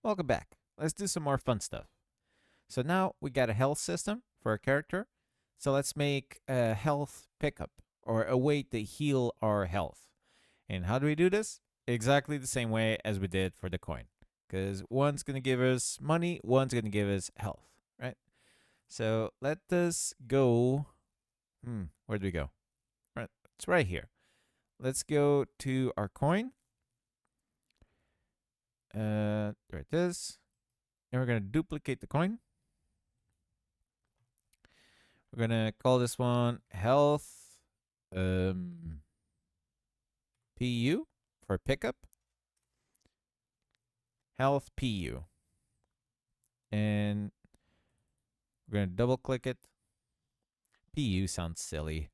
Welcome back. Let's do some more fun stuff. So now we got a health system for our character. So let's make a health pickup or a way to heal our health. And how do we do this? Exactly the same way as we did for the coin. Because one's going to give us money, one's going to give us health, right? So let us go. Where do we go? Right, it's right here. Let's go to our coin. There it is. And we're going to duplicate the coin. We're going to call this one health PU for pickup. Health PU. And we're going to double click it. PU sounds silly.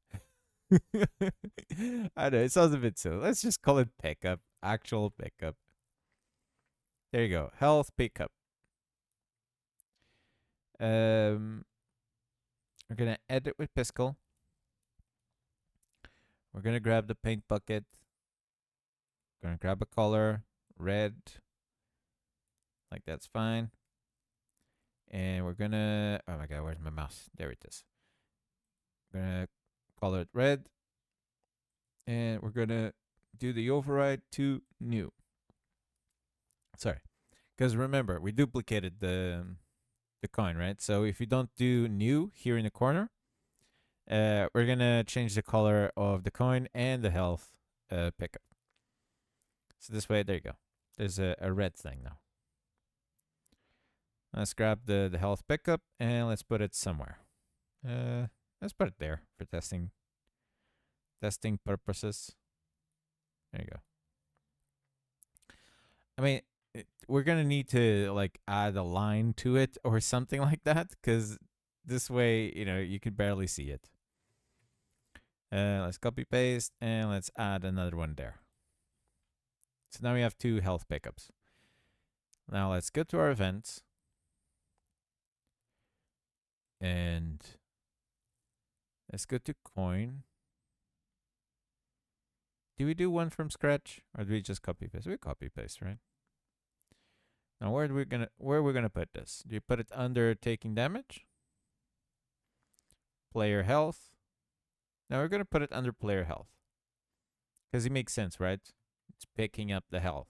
I know, it sounds a bit silly. Let's just call it pickup. Actual pickup. There you go. Health pickup. We're gonna edit with Piscal. We're gonna grab the paint bucket. We're gonna grab a color, red. Like that's fine. And we're gonna, oh my god, where's my mouse? There it is. We're gonna color it red. And we're gonna do the override to new. Sorry. Because remember, we duplicated the coin, right? So if you don't do new here in the corner, we're gonna change the color of the coin and the health pickup. So this way, there you go. There's a red thing now. Let's grab the health pickup and let's put it somewhere. Let's put it there for testing purposes. There you go. I mean, we're gonna need to like add a line to it or something like that, because this way, you can barely see it. Let's copy paste and let's add another one there. So now we have 2 health pickups. Now let's go to our events. And let's go to coin. Do we do one from scratch or do we just copy paste? We copy paste, right? Now where are we gonna put this? Do you put it under taking damage? Player health. Now we're gonna put it under player health. Because it makes sense, right? It's picking up the health.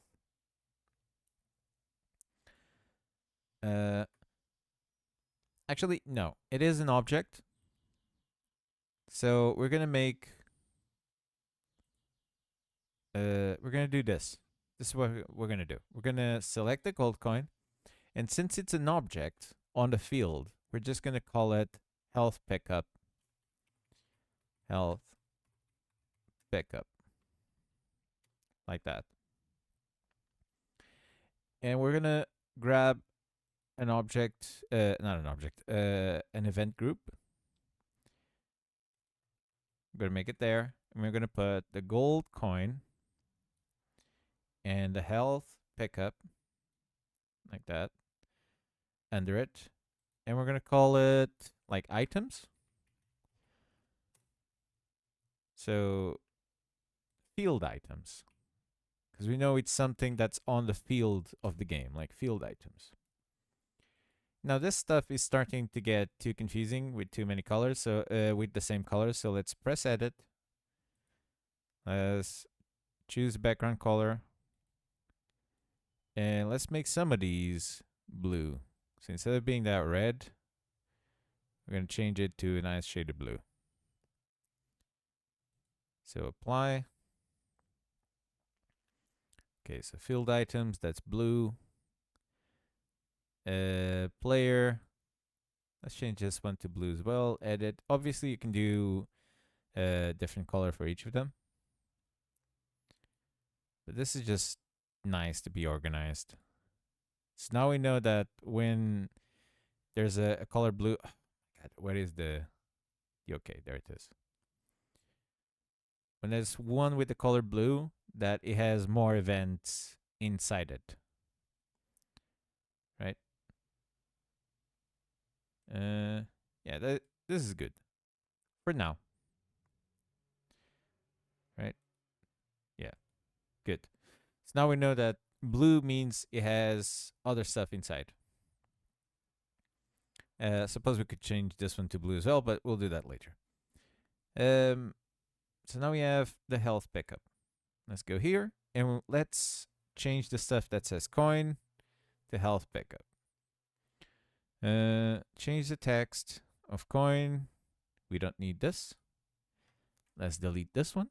Actually, no. It is an object. So we're gonna make we're gonna do this. This is what we're gonna do. We're gonna select the gold coin, and since it's an object on the field, we're just gonna call it health pickup. Health pickup. Like that. And we're gonna grab an object, not an object, an event group. We're gonna make it there, and we're gonna put the gold coin and the health pickup, like that, under it. And we're going to call it like items. So field items. Because we know it's something that's on the field of the game, like field items. Now this stuff is starting to get too confusing with too many colors, so with the same colors. So let's press edit. Let's choose background color. And let's make some of these blue. So instead of being that red, we're going to change it to a nice shade of blue. So apply. Okay, so field items, that's blue. Player. Let's change this one to blue as well. Edit. Obviously, you can do a different color for each of them. But this is just nice to be organized. So now we know that when there's a color blue. Oh, God, what is the. Okay, there it is. When there's one with the color blue, that it has more events inside it. Right? Yeah, this is good. For now. Right? Yeah. Good. So now we know that blue means it has other stuff inside. Suppose we could change this one to blue as well, but we'll do that later. So now we have the health pickup. Let's go here and let's change the stuff that says coin to health pickup. Change the text of coin. We don't need this. Let's delete this one.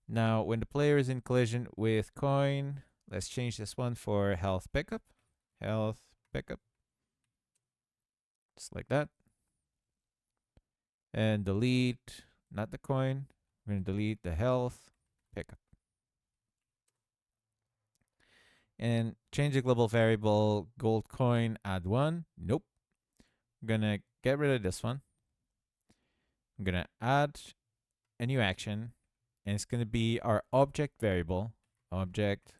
Now, when the player is in collision with coin, let's change this one for health pickup. Health pickup. Just like that. And delete, not the coin. We're going to delete the health pickup. And change the global variable gold coin, add 1. Nope. I'm going to get rid of this one. I'm going to add a new action. And it's going to be our object variable. Object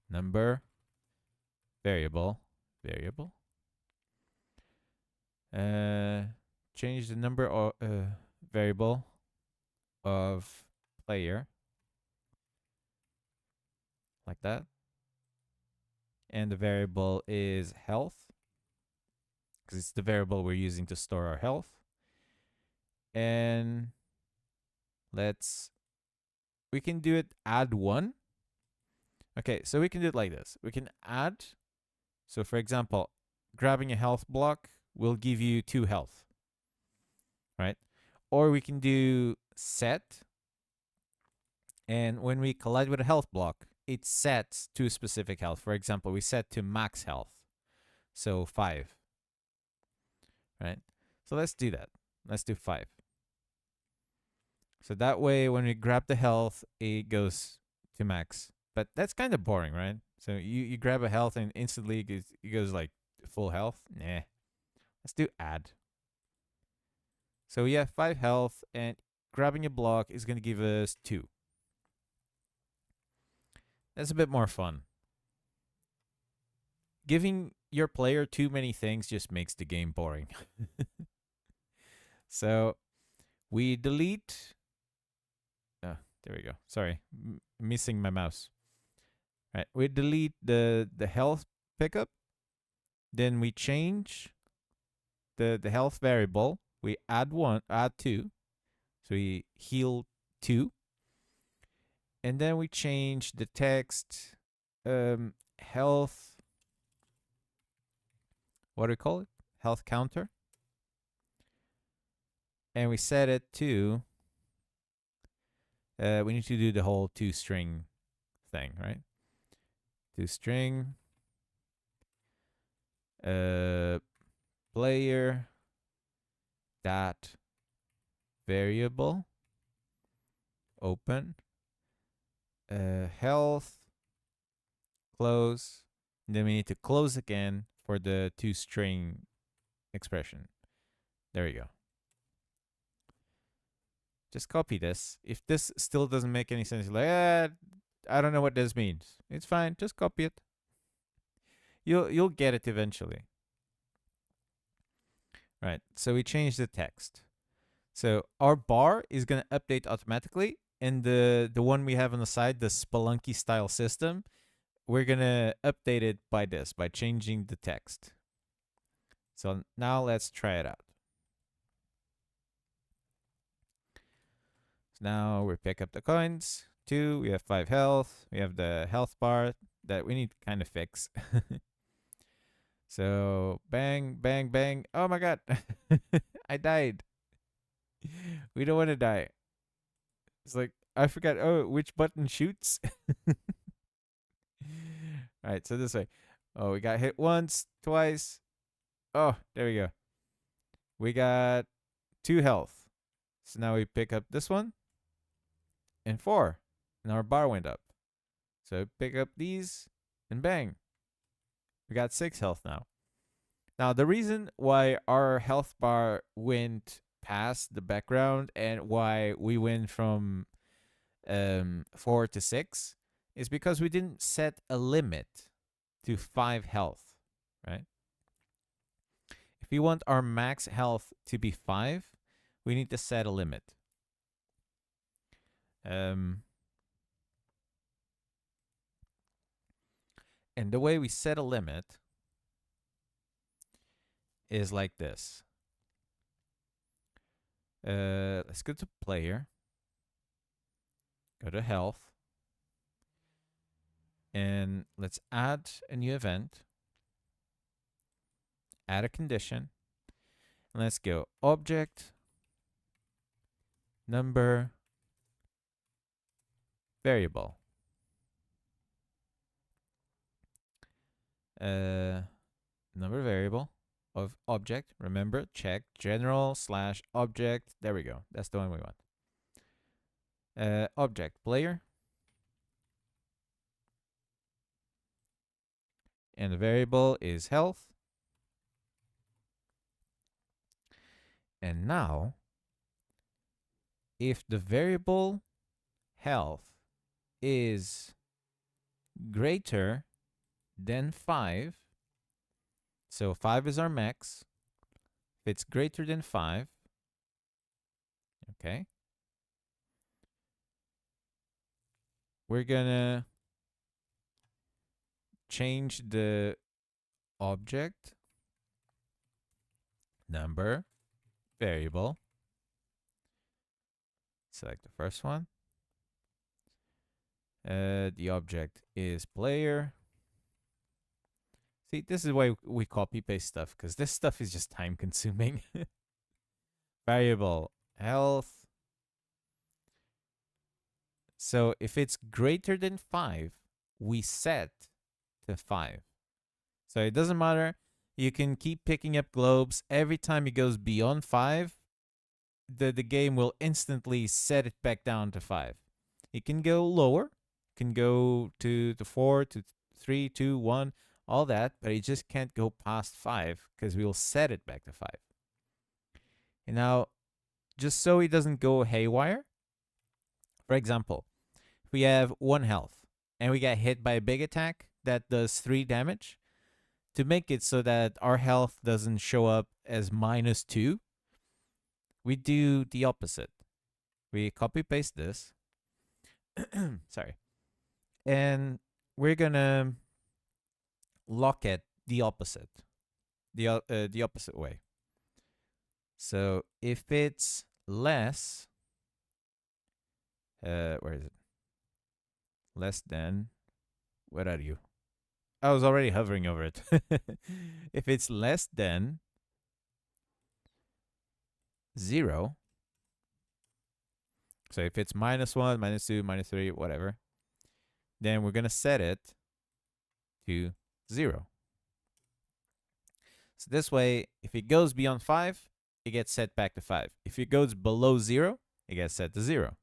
number variable. Change the number of variable of player. Like that. And the variable is health, because it's the variable we're using to store our health. And we can do it add 1. Okay, so we can do it like this. We can add, so for example, grabbing a health block will give you 2 health, right? Or we can do set, and when we collide with a health block, it sets to a specific health. For example, we set to max health, so 5, right? So let's do that. Let's do 5. So that way, when we grab the health, it goes to max. But that's kind of boring, right? So you grab a health and instantly it goes like full health. Nah. Let's do add. So we have 5 health, and grabbing a block is going to give us 2. That's a bit more fun. Giving your player too many things just makes the game boring. So we delete. Oh, there we go. Sorry, missing my mouse. All right, we delete the health pickup. Then we change the health variable. We add 2. So we heal 2. And then we change the text health. What do we call it? Health counter. And we set it to, we need to do the whole toString thing, right? toString player dot variable open health close, and then we need to close again for the toString expression. There we go. Just copy this. If this still doesn't make any sense, you're like, I don't know what this means. It's fine. Just copy it. You'll get it eventually. Right. So we change the text. So our bar is going to update automatically. And the one we have on the side, the Spelunky style system, we're going to update it by changing the text. So now let's try it out. So now we pick up the coins. 2, we have 5 health. We have the health bar that we need to kind of fix. So bang, bang, bang. Oh my god. I died. We don't want to die. It's like, I forgot. Oh, which button shoots? All right, so this way. Oh, we got hit once, twice. Oh, there we go. We got 2 health. So now we pick up this one. And 4. And our bar went up. So pick up these and bang. We got 6 health now. Now, the reason why our health bar went past the background and why we went from 4 to 6 is because we didn't set a limit to 5 health, right? If we want our max health to be 5, we need to set a limit. And the way we set a limit is like this. Let's go to player. Go to health. And let's add a new event. Add a condition. And let's go object, number, variable. Number variable of object. Remember, check general / object. There we go. That's the one we want. Object player. And the variable is health. And now, if the variable health is greater than 5, so 5 is our max. If it's greater than 5, okay, we're gonna change the object, number, variable. Select the first one. The object is player. See, this is why we copy paste stuff, because this stuff is just time consuming. Variable health. So if it's greater than 5, we set to 5. So it doesn't matter. You can keep picking up globes. Every time it goes beyond 5, the game will instantly set it back down to 5. It can go lower. It can go to 4, to 3, 2, 1, all that, but it just can't go past 5 because we'll set it back to 5. And now, just so it doesn't go haywire, for example, if we have 1 health and we get hit by a big attack that does 3 damage, to make it so that our health doesn't show up as -2, we do the opposite. We copy paste this. Sorry. And we're gonna lock it the opposite. The opposite way. So if it's less, where is it? Less than, where are you? I was already hovering over it. If it's less than 0, so if it's -1, -2, -3, whatever, then we're going to set it to 0. So this way, if it goes beyond 5, it gets set back to 5. If it goes below 0, it gets set to 0.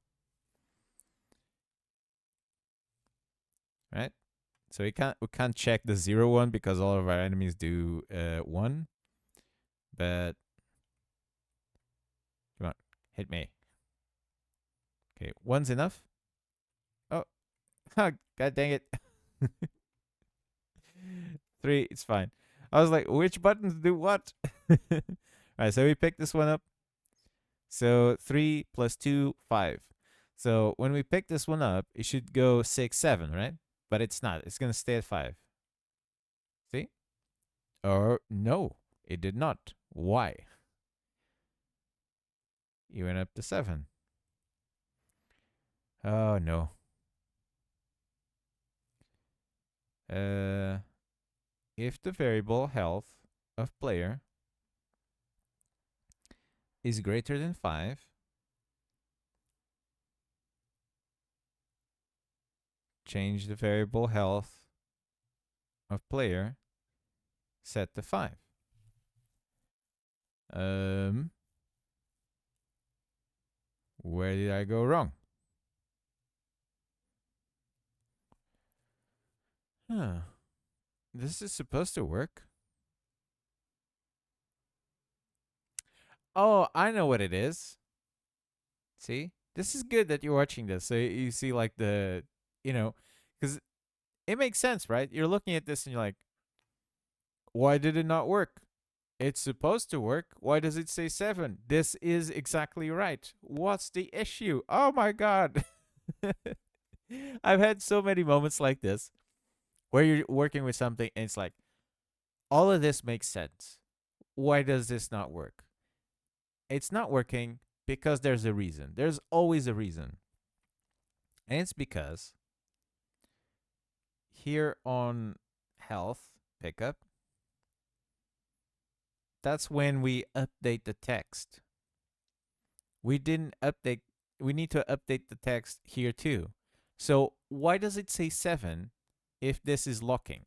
Right? So we can't check the 0 one because all of our enemies do 1. But come on, hit me. Okay, 1's enough. Oh, god dang it. 3, it's fine. I was like, which buttons do what? Alright, so we pick this one up. So 3 plus 2, 5. So when we pick this one up, it should go 6, 7, right? But it's not. It's going to stay at 5. See? Or no, it did not. Why? You went up to 7. Oh, no. If the variable health of player is greater than 5, change the variable health of player set to 5. Where did I go wrong? Huh. This is supposed to work. Oh, I know what it is. See? This is good that you're watching this. So you see like the, because it makes sense, right? You're looking at this and you're like, why did it not work? It's supposed to work. Why does it say 7? This is exactly right. What's the issue? Oh my God. I've had so many moments like this where you're working with something and it's like, all of this makes sense. Why does this not work? It's not working because there's a reason. There's always a reason. And it's because here on health pickup, that's when we update the text. We didn't update, we need to update the text here too. So why does it say 7 if this is locking?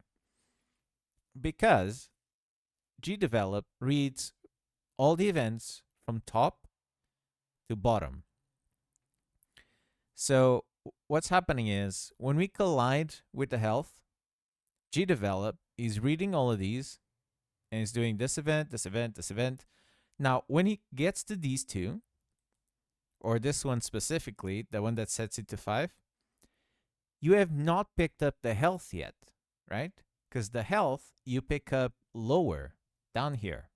Because GDevelop reads all the events from top to bottom. So what's happening is when we collide with the health, GDevelop is reading all of these and is doing this event, this event, this event. Now, when he gets to these two, or this one specifically, the one that sets it to 5, you have not picked up the health yet, right? Because the health you pick up lower down here.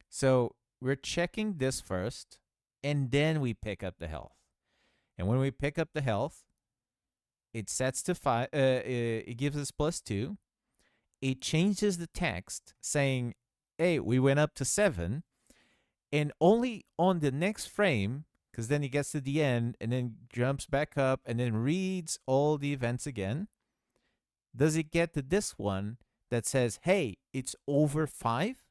So we're checking this first, and then we pick up the health. And when we pick up the health, it sets to 5. It gives us +2. It changes the text saying, "Hey, we went up to 7," and only on the next frame, because then he gets to the end and then jumps back up and then reads all the events again, does it get to this one that says, "Hey, it's over 5,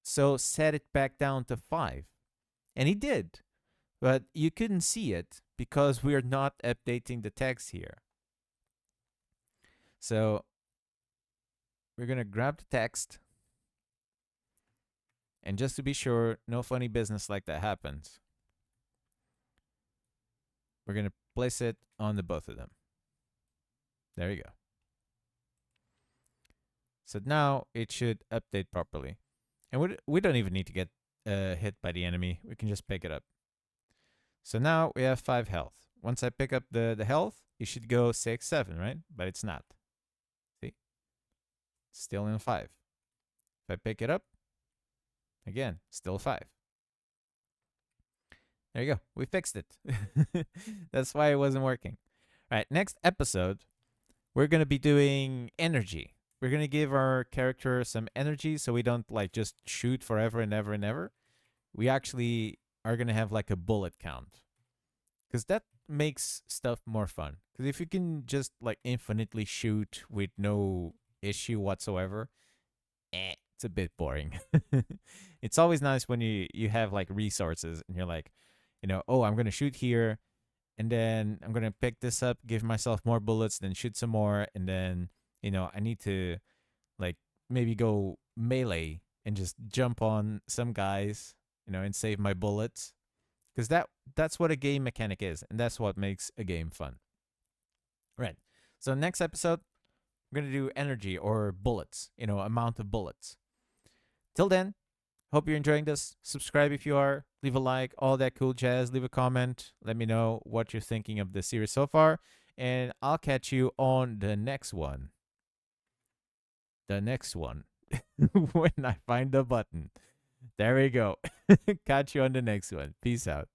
so set it back down to 5." And he did, but you couldn't see it because we're not updating the text here. So we're going to grab the text. And just to be sure, no funny business like that happens, we're going to place it on the both of them. There you go. So now it should update properly. And we don't even need to get hit by the enemy. We can just pick it up. So now we have 5 health. Once I pick up the health, it should go 6, 7, right? But it's not. See? It's still in 5. If I pick it up, again, still 5. There you go. We fixed it. That's why it wasn't working. All right, next episode, we're going to be doing energy. We're going to give our character some energy so we don't like just shoot forever and ever and ever. We actually are going to have like a bullet count. Because that makes stuff more fun. Because if you can just like infinitely shoot with no issue whatsoever, it's a bit boring. It's always nice when you have like resources and you're like, oh, I'm going to shoot here and then I'm going to pick this up, give myself more bullets, then shoot some more. And then, I need to like maybe go melee and just jump on some guys, and save my bullets. Because that's what a game mechanic is. And that's what makes a game fun. Right. So next episode, we're going to do energy or bullets, amount of bullets. Till then, hope you're enjoying this. Subscribe if you are. Leave a like, all that cool jazz. Leave a comment. Let me know what you're thinking of the series so far. And I'll catch you on the next one. The next one. When I find the button. There we go. Catch you on the next one. Peace out.